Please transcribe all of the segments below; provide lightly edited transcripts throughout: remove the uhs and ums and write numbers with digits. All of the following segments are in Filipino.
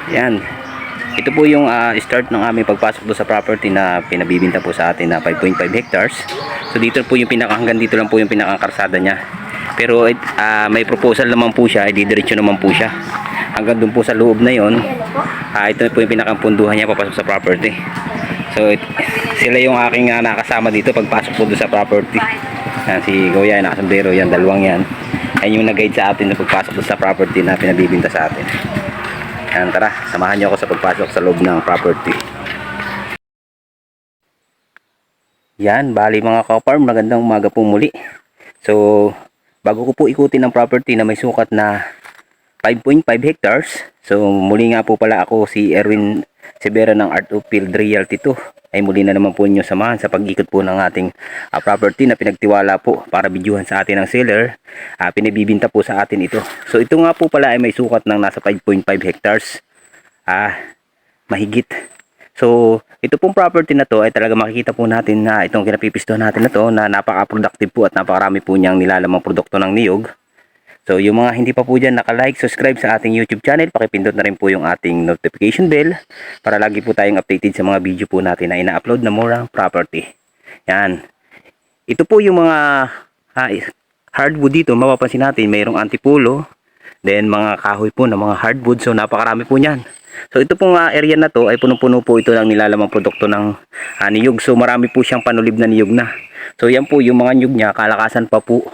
Yan. Ito po yung start ng aming pagpasok do sa property na pinabibinta po sa atin na 5.5 hectares. So dito po yung hanggang dito lang po yung pinakakarsada niya. Pero may proposal naman po siya, didiretso naman po siya. Hanggang dun po sa loob na yon. Ito po yung pinakapunduhan niya papasok sa property. So sila yung aking nakasama dito pagpasok po do sa property. Si Kuya, nakasombrero yan, dalawang yan. Ayun yung nag-guide sa atin na pagpasok do sa property na pinabibinta sa atin. Yan, tara, samahan niyo ako sa pagpasok sa loob ng property. Yan, bali mga ka-farm, magandang umaga po muli. So, bago ko po ikutin ang property na may sukat na 5.5 hectares. So, muli nga po pala ako si Erwin Severa ng Art of Field Realty 2. Ay muli na naman po inyo samahan sa pag-ikot po ng ating property na pinagtiwala po para bidyuhan sa atin ng seller. Pinabibinta po sa atin ito. So ito nga po pala ay may sukat ng nasa 5.5 hectares. Mahigit. So ito pong property na to ay talaga makikita po natin na itong kinapipistuhan natin na to na napaka-productive po at napakarami po niyang nilalamang produkto ng niyog. So yung mga hindi pa po dyan naka-like, subscribe sa ating YouTube channel, pakipindot na rin po yung ating notification bell para lagi po tayong updated sa mga video po natin na ina-upload na murang property. Yan. Ito po yung mga hardwood dito, mapapansin natin mayroong antipulo, then mga kahoy po na mga hardwood, so napakarami po niyan. So ito pong area na to ay punong-puno po ito ng nilalamang produkto ng niyog. So marami po siyang panulib na niyog na. So yan po yung mga niyog niya, kalakasan pa po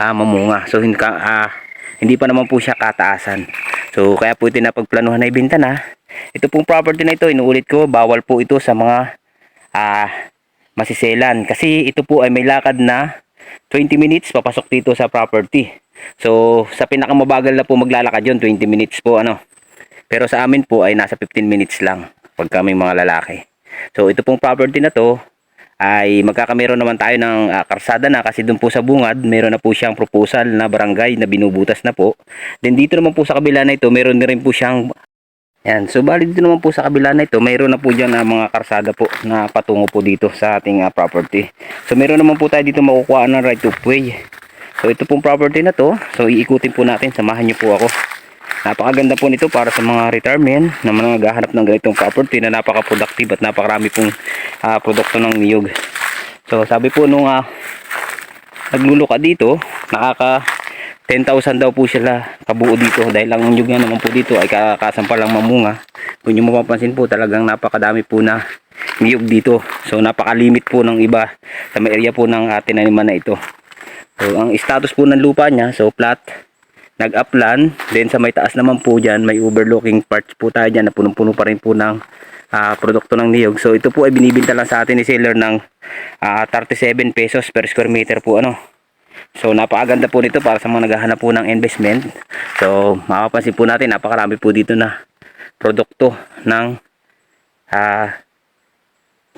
mamunga. So hindi pa naman po siya kataasan. So kaya po ito napagplanuhan na ibenta na. Ito pong property na ito, inuulit ko, bawal po ito sa mga masiselan. Kasi ito po ay may lakad na 20 minutes papasok dito sa property. So sa pinakamabagal na po maglalakad yun, 20 minutes po ano. Pero sa amin po ay nasa 15 minutes lang pag kami mga lalaki. So ito pong property na to ay magkakameron naman tayo ng karsada na kasi doon po sa bungad meron na po siyang proposal na barangay na binubutas na po. Then dito naman po sa kabila na ito meron na rin po siyang yan. So bali dito naman po sa kabila na ito meron na po dyan mga karsada po na patungo po dito sa ating property. So meron naman po tayo dito makukuha ng right of way. So ito pong property na to, so iikutin po natin, samahan niyo po ako. Napakaganda po nito para sa mga retirement na mga naghahanap ng ganitong property na napaka-productive at napakarami pong produkto ng niyog. So sabi po nung nagluluka dito, nakaka 10,000 daw po sila kabuo dito dahil ang niyog nga naman po dito ay kakasampalang mamunga. Kung nyo mapapansin po talagang napakadami po na niyog dito. So napakalimit po ng iba sa may area po ng tinaniman na ito. So ang status po ng lupa niya, so flat, nag-upland, then sa may taas naman po dyan, may overlooking parts po tayo dyan na punong-puno pa rin po ng produkto ng niyog. So ito po ay binibinta lang sa atin ni seller ng 37 pesos per square meter po ano. So napakaganda po nito para sa mga naghahanap po ng investment. So mapapansin po natin napakarami po dito na produkto ng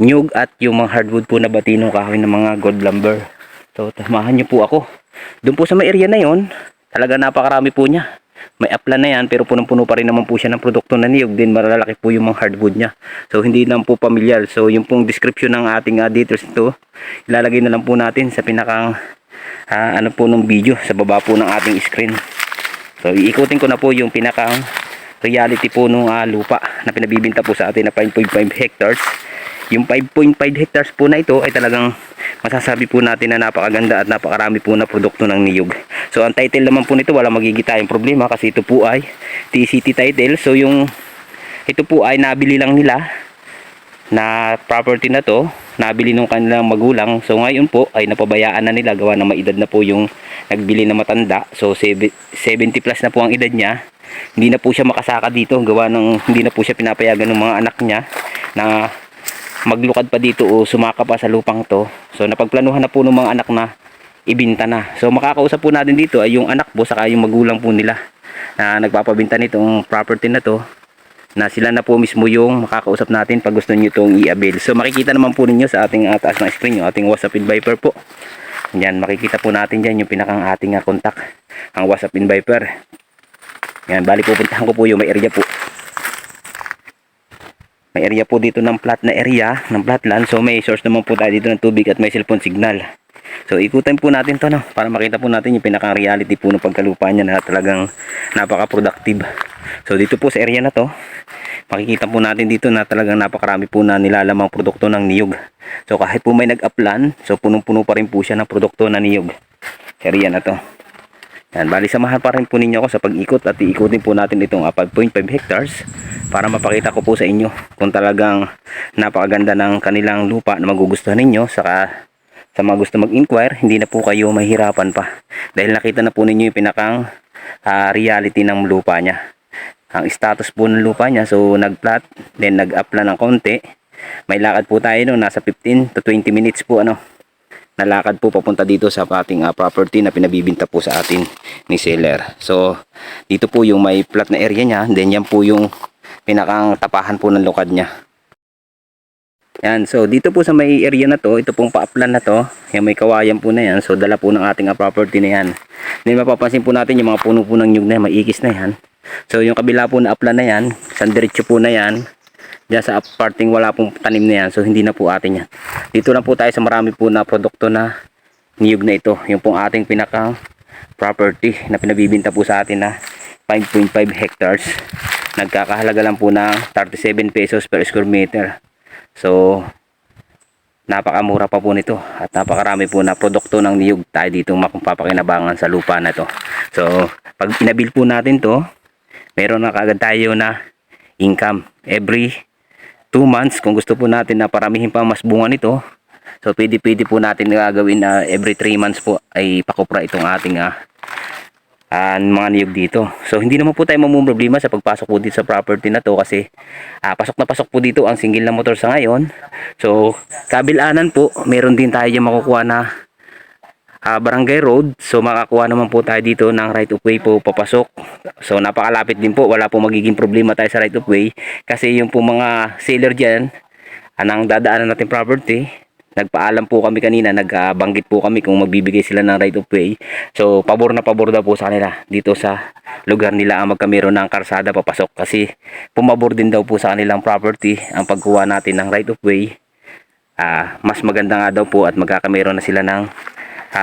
niyog at yung mga hardwood po na batinong kahoy ng mga gold lumber. So tamahan nyo po ako. Doon po sa may area na yon, talaga napakarami po niya. May upland na yan pero punong-puno pa rin naman po siya ng produkto na niyog. Din malalaki po yung mga hardwood niya. So hindi lang po pamilyar. So yung pong description ng ating details ito, ilalagay na lang po natin sa pinakang ano po ng video sa baba po ng ating screen. So iikutin ko na po yung pinakang reality po ng lupa na pinabibinta po sa atin na 5.5 hectares. Yung 5.5 hectares po na ito ay talagang masasabi po natin na napakaganda at napakarami po na produkto ng niyog. So ang title naman po nito wala magigitayang problema kasi ito po ay TCT title. So yung ito po ay nabili lang nila na property na to, nabili ng kanilang magulang. So ngayon po ay napabayaan na nila gawa ng maedad na po yung nagbili na matanda. So 70 plus na po ang edad niya. Hindi na po siya makasaka dito gawa ng hindi na po siya pinapayagan ng mga anak niya na maglukad pa dito o sumaka pa sa lupang to. So napagplanuhan na po ng mga anak na ibinta na. So makakausap po natin dito ay yung anak po saka yung magulang po nila na nagpapabinta nitong property na to, na sila na po mismo yung makakausap natin pag gusto niyo itong i-avail. So makikita naman po ninyo sa ating taas ng screen yung ating WhatsApp in Viber po. Yan, makikita po natin dyan yung pinakang ating contact, ang WhatsApp in Viber. Yan, bali pupuntahan ko po yung may area po. May area po dito ng flat na area, ng flatland. So may source naman po tayo dito ng tubig at may cellphone signal. So ikutin po natin to, no, para makita po natin yung pinakang reality po ng pagkalupa niya na talagang napaka-productive. So dito po sa area na to, makikita po natin dito na talagang napakarami po na nilalamang produkto ng niyog. So kahit po may nag-uplan, so punong-puno pa rin po siya ng produkto na niyog sa area na to. Yan, bali samahan pa rin po ninyo ako sa pag-ikot at iikutin po natin itong 5.5 hectares para mapakita ko po sa inyo kung talagang napakaganda ng kanilang lupa na magugustuhan ninyo. Saka sa mga gusto mag-inquire, hindi na po kayo mahirapan pa dahil nakita na po ninyo yung pinakang reality ng lupa niya, ang status po ng lupa niya. So nag-plot, then nag-upla ng konti, may lakad po tayo no, nasa 15 to 20 minutes po nalakad po papunta dito sa ating property na pinabibinta po sa atin ni seller. So dito po yung may plot na area niya, then yan po yung pinakang tapahan po ng lukad niya. Yan, so dito po sa may area na to, ito pong paaplan na to, yung may kawayan po na yan, so dala po ng ating property na yan. Then mapapansin po natin yung mga puno po ng nyug na yan, maikis na yan. So yung kabila po na aplan na yan, sandiretso po na yan, diyan sa parting wala pong tanim na yan, so hindi na po atin yan. Dito lang po tayo sa marami po na produkto na niyog na ito, yung pong ating pinakang property na pinabibinta po sa atin na 5.5 hectares. Nagkakahalaga lang po ng 37 pesos per square meter. So napakamura pa po nito at napakarami po na produkto ng niyog tayo dito mapapakinabangan sa lupa na to. So pag inabil po natin to, meron na kaagad tayo na income every 2 months. Kung gusto po natin na paramihin pa mas bunga nito, so pwede po natin gagawin na every 3 months po ay pakupra itong ating mga niyog dito. So hindi naman po tayo problema sa pagpasok po dito sa property na to kasi pasok na pasok po dito ang single na motor sa ngayon. So kabilanan po meron din tayo makukuha na barangay road, so makakuha naman po tayo dito ng right of way po papasok. So napakalapit din po, wala po magiging problema tayo sa right of way kasi yung po mga seller dyan anang dadaanan natin property, nagpaalam po kami kanina, nagbanggit po kami kung magbibigay sila ng right of way. So pabor na pabor daw po sa kanila dito sa lugar nila ang magkameron ng karsada papasok kasi pumabor din daw po sa kanilang property ang pagkuha natin ng right of way. Mas maganda nga daw po at magkakameron na sila ng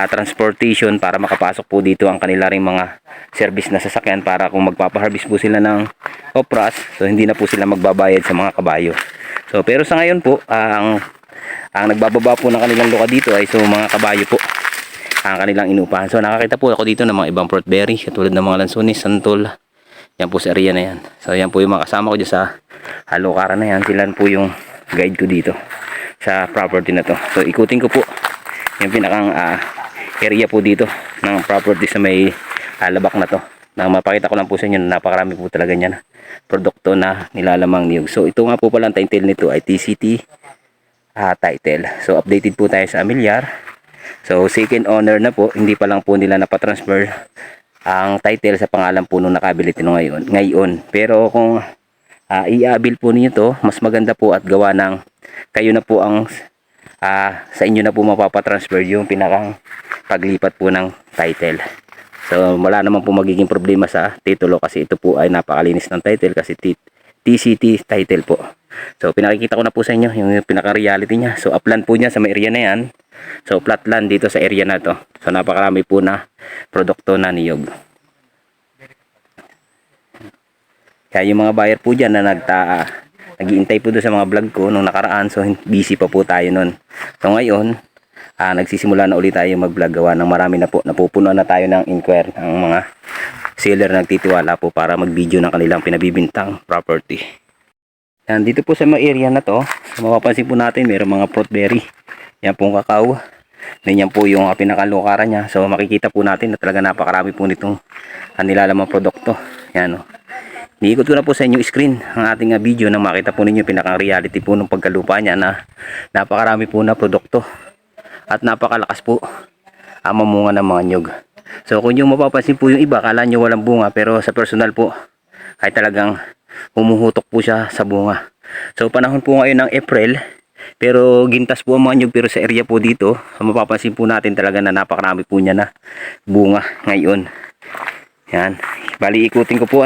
transportation para makapasok po dito ang kanila ring mga service na sasakyan para kung magpapaharvest po sila ng opras, so hindi na po sila magbabayad sa mga kabayo. So pero sa ngayon po ang nagbababa po ng kanilang luka dito ay so mga kabayo po ang kanilang inupahan. So nakakita po ako dito ng mga ibang fruit berry katulad ng mga lansones, santol. Yan po sa area na yan. So yan po yung mga kasama ko dyan sa halukaran na yan. Sila po yung guide ko dito sa property na to. So ikutin ko po yung pinakang area po dito ng property sa may labak na to, na mapakita ko lang po sa inyo na napakarami po talaga niyan produkto na nilalamang niyog. So ito nga po pala ang title nito ay TCT title. So updated po tayo sa Amilyar. So second owner na po, hindi pa lang po nila napatransfer ang title sa pangalan po nung nakabili ito ngayon. Pero kung i-abil po ninyo to, mas maganda po at gawa ng kayo na po ang sa inyo na po mapapatransfer yung pinakang paglipat po ng title. So wala naman po magiging problema sa titulo kasi ito po ay napakalinis ng title kasi TCT title po. So pinakikita ko na po sa inyo yung pinaka-reality niya. So upland po niya sa may area na yan. So flat land dito sa area na to. So napakarami po na produkto na niyog. Kaya yung mga buyer po dyan na nag-iintay po doon sa mga vlog ko nung nakaraan, so busy pa po tayo nun. So ngayon nagsisimula na ulit tayo mag-vlog gawa ng marami na po, napupuno na tayo ng inquire ang mga seller na nagtitiwala po para mag-video ng kanilang pinabibintang property. Yan, dito po sa mga area na to, mapapansin po natin mayroong mga fruit berry. Yan pong kakao. Yan po yung pinakalukaran niya. So makikita po natin na talaga napakarami po nitong nilalamang produkto. Yan o. Niikot ko na po sa inyo screen ang ating video na makita po ninyo pinakang reality po ng pagkalupa niya na napakarami po na produkto at napakalakas po ang mamunga ng mga nyug. So kung yung mapapansin po yung iba, kala nyo walang bunga, pero sa personal po ay talagang humuhutok po siya sa bunga. So panahon po ngayon ng April, pero gintas po ang mga nyug, pero sa area po dito mapapansin po natin talaga na napakarami po niya na bunga ngayon. Yan, bali ikutin ko po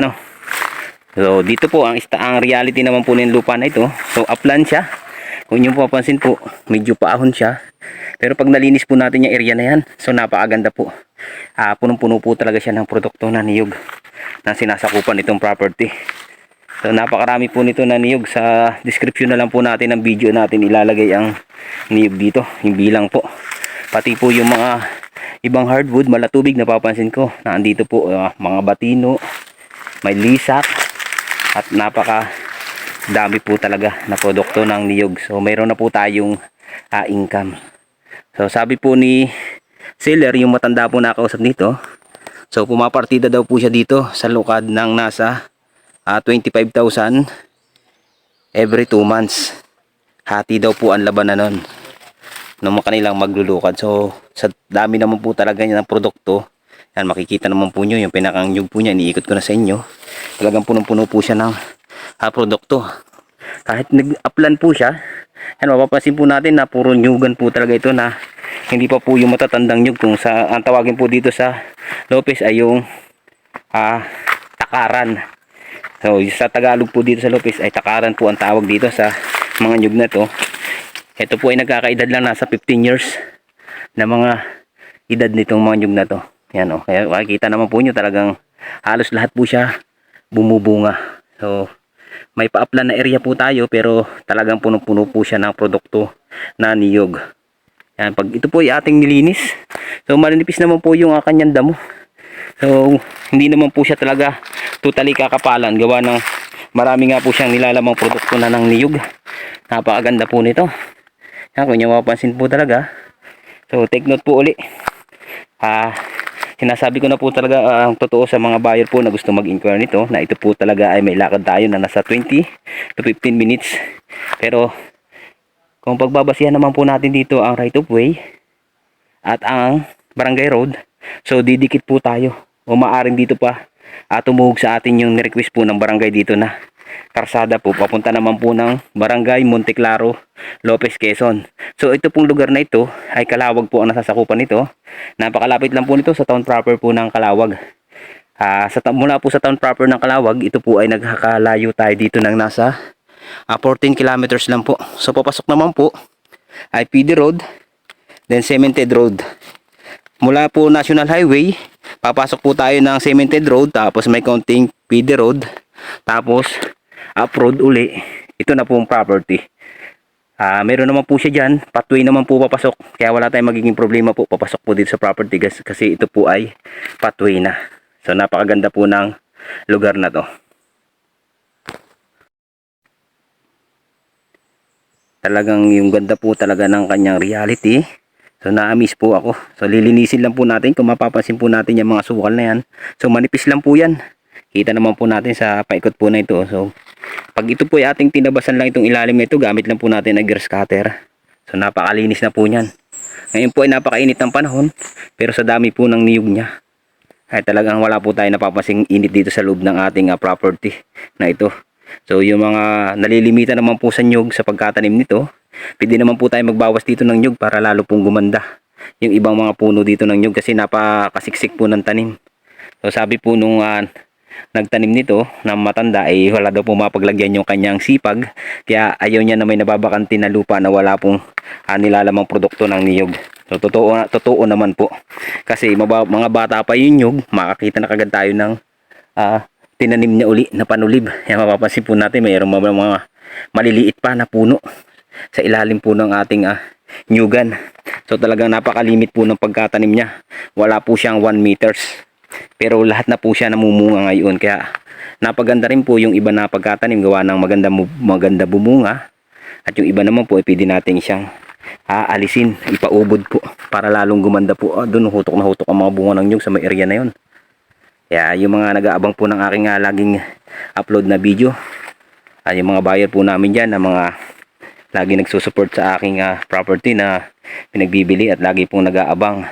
So dito po ang reality naman po ng lupa na ito. So upland siya. Kung nyo papansin po, medyo paahon siya. Pero pag nalinis po natin yung area na yan, so napakaganda po. Punong-puno po talaga siya ng produkto na niyog. na sinasakupan itong property. So napakarami po nito na niyog. Sa description na lang po natin ng video natin ilalagay ang niyog dito, yung bilang po. Pati po yung mga ibang hardwood malatubig, napapansin ko na andito po mga batino, may lisak, at napaka dami po talaga na produkto ng niyog. So mayroon na po tayong income. So sabi po ni seller, yung matanda po nakausap dito, so pumapartida daw po siya dito sa lukad ng nasa 25,000 every 2 months. Hati daw po ang laban na nun ng kanilang maglulukad. So sa dami naman po talaga niya ng produkto, yan, makikita naman po nyo yung pinakang nyug po niya, iniikot ko na sa inyo. Talagang punong-puno po siya ng produkto. Kahit nag-uplan po siya, yan, mapapansin po natin na puro nyugan po talaga ito, na hindi pa po yung matatandang nyug. Kung sa ang tawagin po dito sa Lopez ay yung takaran. So sa Tagalog po dito sa Lopez ay takaran po ang tawag dito sa mga nyug na to. Ito po ay nagkakaedad lang, nasa 15 years na mga edad nitong mga nyug na to. Yan, o, kaya makikita naman po nyo talagang halos lahat po siya bumubunga. So may pa-uplan na area po tayo, pero talagang punong-puno po siya ng produkto na niyog. Yan, pag ito po ay ating nilinis, so malinipis naman po yung kanyang damo. So hindi naman po siya talaga totally kakapalan, gawa ng marami nga po siyang nilalamang produkto na ng niyog. Napakaganda po nito. Yan, kung nyo mapapansin po talaga. So take note po uli. Sinasabi ko na po talaga ang totoo sa mga buyer po na gusto mag-inquire nito, na ito po talaga ay may lakad tayo na nasa 20 to 15 minutes. Pero kung pagbabasihan naman po natin dito ang right of way at ang barangay road, so didikit po tayo, o maaring dito pa tumuhog sa atin yung request po ng barangay dito na karsada po papunta naman po ng barangay Monteclaro, Lopez, Quezon. So ito pong lugar na ito ay Calawag po ang nasasakupan nito. Napakalapit lang po nito sa town proper po ng Calawag. Mula po sa town proper ng Calawag, ito po ay nagkakalayo tayo dito ng nasa 14 kilometers lang po. So papasok naman po ay PD Road, then Cemented Road. Mula po National Highway, papasok po tayo ng Cemented Road, tapos may konting PD Road, tapos up-road uli. Ito na po ang property. Meron naman po siya dyan, pathway naman po papasok, kaya wala tayong magiging problema po papasok po dito sa property kasi ito po ay pathway na. So napakaganda po ng lugar na to. Talagang yung ganda po talaga ng kanyang reality. So na-miss po ako. So lilinisin lang po natin. Kung mapapansin po natin yung mga sukal na yan, so manipis lang po yan. Kita naman po natin sa paikot po na ito. So pag ito po ay ating tinabasan lang itong ilalim nito, gamit lang po natin ang grass cutter. So napakalinis na po niyan. Ngayon po ay napakainit ng panahon, pero sa dami po ng niyog niya ay talagang wala po tayo napapansing init dito sa loob ng ating property na ito. So yung mga nalilimitan naman po sa nyug sa pagkatanim nito, pwede naman po tayo magbawas dito ng nyug para lalo pong gumanda yung ibang mga puno dito ng nyug, kasi napakasiksik po ng tanim. So sabi po nung nagtanim nito na matanda ay wala daw po mapaglagyan yung kanyang sipag, kaya ayaw niya na may nababakanti na lupa na wala pong nilalamang produkto ng niyog. So totoo naman po, kasi mga bata pa yung nyug, makakita na kagad tayo ng tinanim niya uli na panulib. Yan, mapapansin po natin mayroong mga maliliit pa na puno sa ilalim po ng ating nyugan. So talagang napakalimit po ng pagkatanim niya. Wala po siyang 1 meters, pero lahat na po siya namumunga ngayon, kaya napaganda rin po yung iba na pagkatanim, gawa ng maganda bumunga. At yung iba naman po ay pwede natin siyang alisin, ipaubod po para lalong gumanda po. Doon hutok na hutok ang mga bunga ng nyug sa may area na yun. Kaya yung mga nag-aabang po ng aking laging upload na video, yung mga buyer po namin dyan na mga lagi nagsusupport sa aking property na pinagbibili, at lagi pong nag-aabang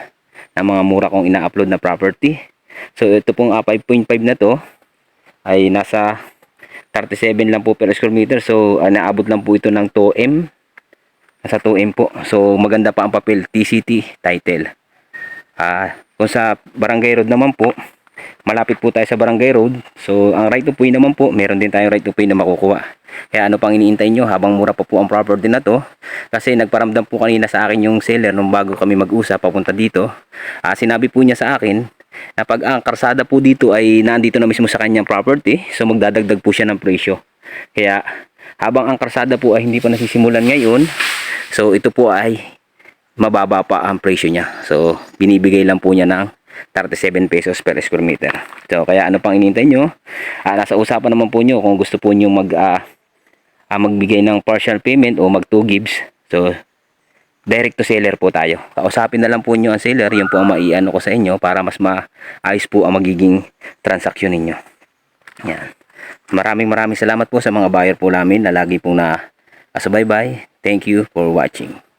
ng mga mura kong ina-upload na property. So ito pong 5.5 na to ay nasa 37 lang po per square meter. So naabot lang po ito ng 2M. Nasa 2M po. So maganda pa ang papel, TCT title. Kung sa Barangay Road naman po, malapit po tayo sa Barangay Road. So ang right of way naman po, meron din tayong right of way na makukuha. Kaya ano pang iniintay nyo habang mura pa po ang property na to? Kasi nagparamdam po kanina sa akin yung seller nung bago kami mag-usap papunta dito. Sinabi po niya sa akin na pag ang karsada po dito ay nandito na mismo sa kanyang property, so magdadagdag po siya ng presyo. Kaya habang ang karsada po ay hindi pa nasisimulan ngayon, so ito po ay mababa pa ang presyo niya. So binibigay lang po niya ng 37 pesos per square meter. So kaya ano pang inintay nyo? Nasa usapan naman po nyo kung gusto po nyo magbigay ng partial payment o mag 2 gives. So direct to seller po tayo. Kausapin na lang po nyo ang seller, yun po ang maiano ko sa inyo para mas maayos po ang magiging transaksyon ninyo. Yan. Maraming salamat po sa mga buyer po namin na lagi pong na asubaybay. Thank you for watching.